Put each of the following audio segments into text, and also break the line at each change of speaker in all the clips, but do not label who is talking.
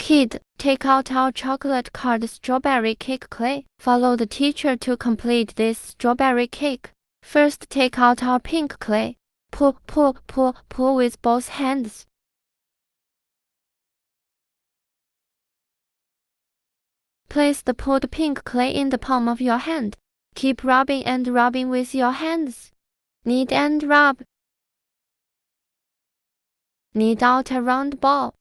Kid, take out our chocolate-covered strawberry cake clay. Follow the teacher to complete this strawberry cake. First, take out our pink clay. Pull, pull, pull, pull with both hands. Place the pulled pink clay in the palm of your hand. Keep rubbing and rubbing with your hands. Knead and rub. Knead out a round ball.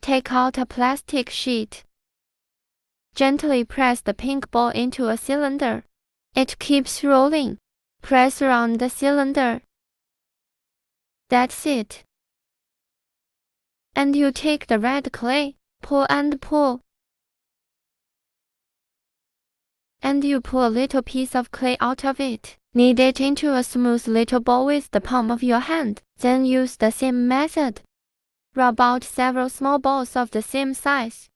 Take out a plastic sheet. Gently press the pink ball into a cylinder. It keeps rolling. Press around the cylinder. That's it. And you take the red clay, pull and pull. And you pull a little piece of clay out of it. Knead it into a smooth little ball with the palm of your hand. Then use the same method. Rub out several small balls of the same size.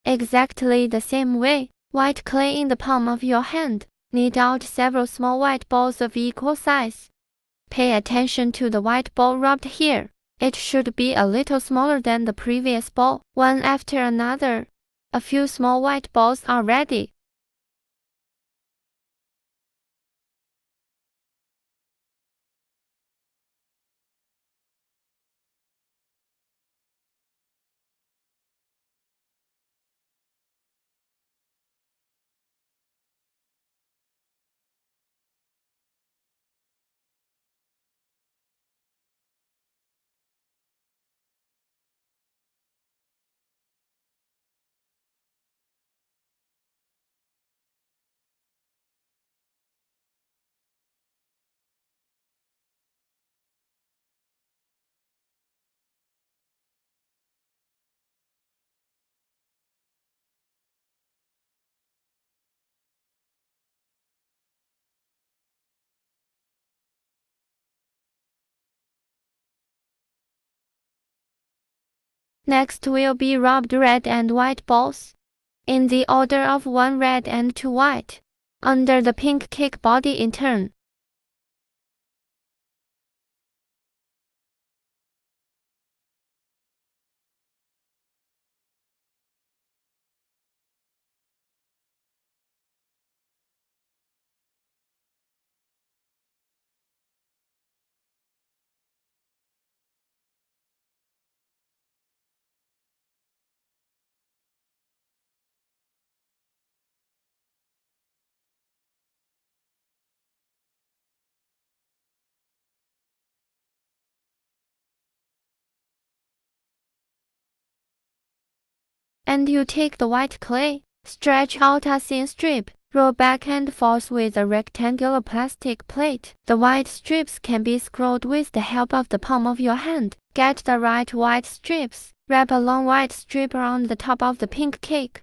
Exactly the same way, white clay in the palm of your hand. Knead out several small white balls of equal size. Pay attention to the white ball rubbed here. It should be a little smaller than the previous ball, one after another. A few small white balls are ready. Next will be rubbed red and white balls, in the order of 1 red and 2 white, under the pink cake body in turn. And you take the white clay, stretch out a thin strip, roll back and forth with a rectangular plastic plate. The white strips can be scrolled with the help of the palm of your hand. Get the right white strips. Wrap a long white strip around the top of the pink cake.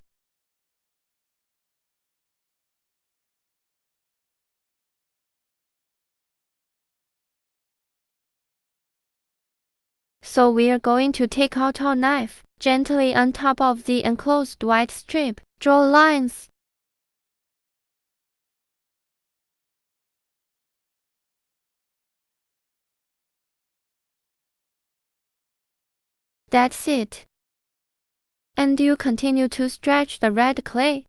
So we're going to take out our knife. Gently on top of the enclosed white strip, draw lines. That's it. And you continue to stretch the red clay.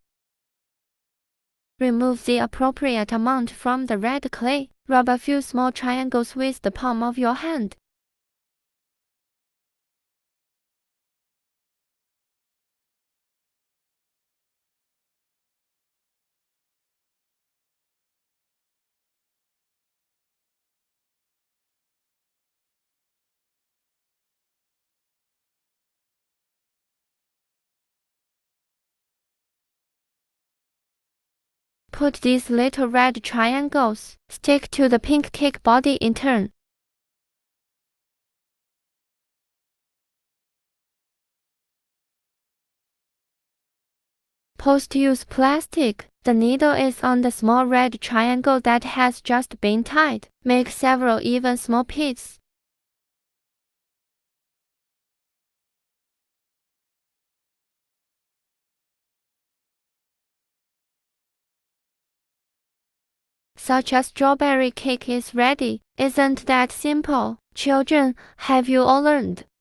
Remove the appropriate amount from the red clay. Rub a few small triangles with the palm of your hand. Put these little red triangles, stick to the pink cake body in turn. Post-use plastic. The needle is on the small red triangle that has just been tied. Make several even small pits, such a strawberry cake is ready. Isn't that simple? Children, have you all learned?